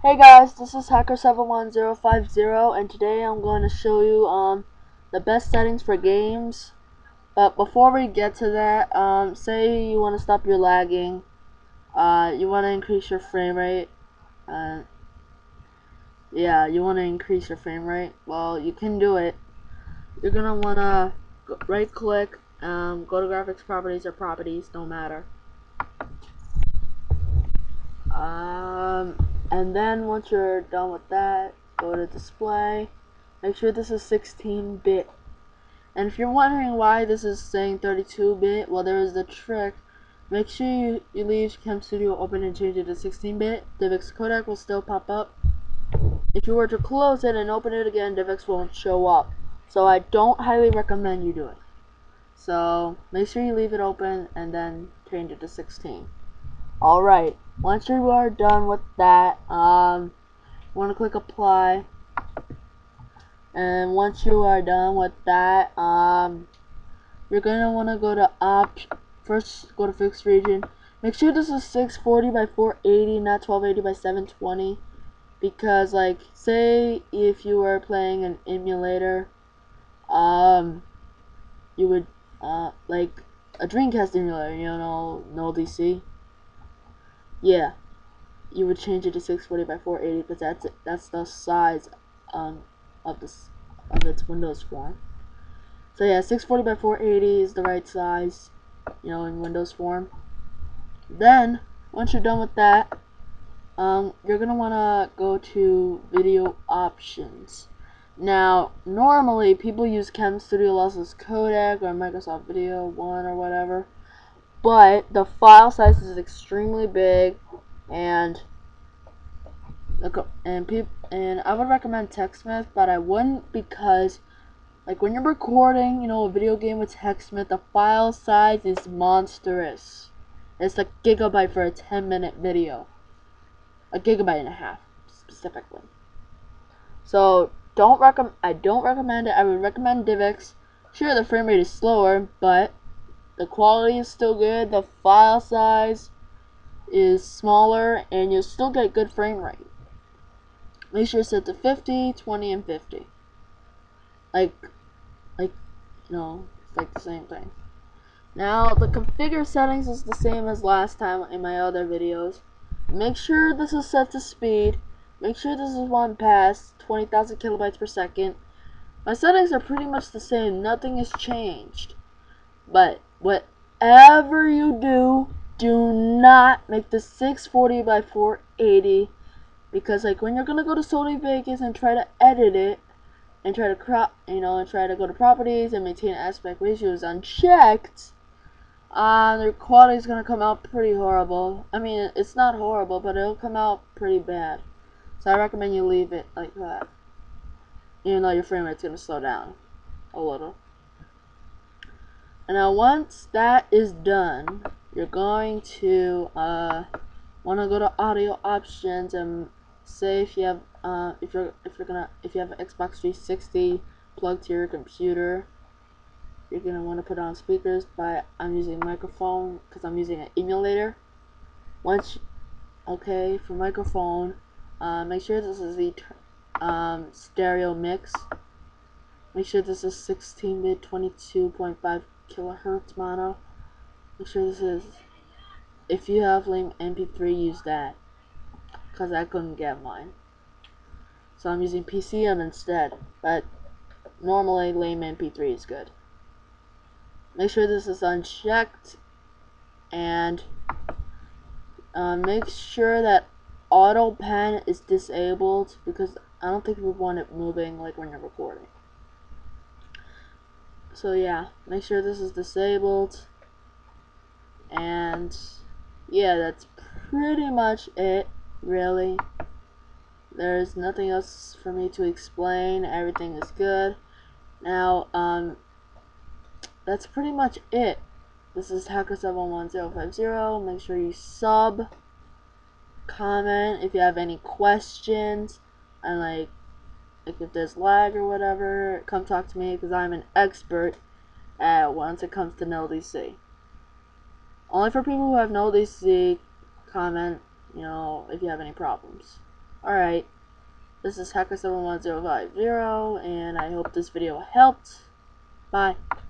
Hey guys, this is Hacker71050 and today I'm going to show you the best settings for games. But before we get to that, say you want to stop your lagging, you want to increase your frame rate. Yeah, you want to increase your frame rate. Well, you can do it. You're gonna want to right click, go to graphics properties or properties, no matter. And then once you're done with that, go to display. Make sure this is 16-bit. And if you're wondering why this is saying 32-bit, well, there is the trick. Make sure you leave camstudio open and change it to 16-bit. DivX codec will still pop up. If you were to close it and open it again, DivX won't show up. So I don't highly recommend you do it. So make sure you leave it open and then change it to 16. Alright, once you are done with that, you want to click apply. And once you are done with that, you're going to want to go to first go to fixed region. Make sure this is 640 by 480, not 1280 by 720. Because, like, say if you were playing an emulator, you would, like a Dreamcast emulator, you know, no DC. Yeah, you would change it to 640 by 480 because that's the size of its Windows form. So yeah, 640 by 480 is the right size, you know, in Windows form. Then once you're done with that, you're gonna wanna go to video options. Now, normally people use camstudio lossless codec or Microsoft Video 1 or whatever, but the file size is extremely big, and I would recommend TextSmith, but I wouldn't, because like when you're recording, you know, a video game with TextSmith, the file size is monstrous. It's a gigabyte for a 10-minute video, a gigabyte and a half specifically. So I don't recommend it. I would recommend DivX. Sure, the frame rate is slower, but the quality is still good. The file size is smaller, and you'll still get good frame rate. Make sure it's set to 50, 20, and 50. Like, no, it's like the same thing. Now, the configure settings is the same as last time in my other videos. Make sure this is set to speed. Make sure this is one pass, 20,000 kilobytes per second. My settings are pretty much the same. Nothing has changed. But whatever you do, do not make the 640 by 480, because like when you're gonna go to Sony Vegas and try to edit it and try to crop, you know, and try to go to properties and maintain aspect ratios unchecked, the quality is gonna come out pretty horrible. I mean, it's not horrible, but it'll come out pretty bad. So I recommend you leave it like that, even though your frame rate's gonna slow down a little. And now once that is done, you're going to want to go to audio options and say if you have if you have an Xbox 360 plugged to your computer, you're gonna want to put on speakers. But I'm using microphone because I'm using an emulator. Okay, for microphone, make sure this is the stereo mix. Make sure this is 16-bit 22.5 kilohertz mono. Make sure this is, if you have lame MP3, use that, because I couldn't get mine. So I'm using PCM instead, but normally lame MP3 is good. Make sure this is unchecked, and make sure that auto pen is disabled, because I don't think we want it moving like when you're recording. So yeah, make sure this is disabled, and yeah, that's pretty much it, really. There's nothing else for me to explain. Everything is good. Now, that's pretty much it. This is Hacker71050. Make sure you sub, comment if you have any questions, and like if there's lag or whatever, come talk to me, because I'm an expert once it comes to no DC. Only for people who have no DC, comment, you know, if you have any problems. Alright, this is Hacker71050, and I hope this video helped. Bye.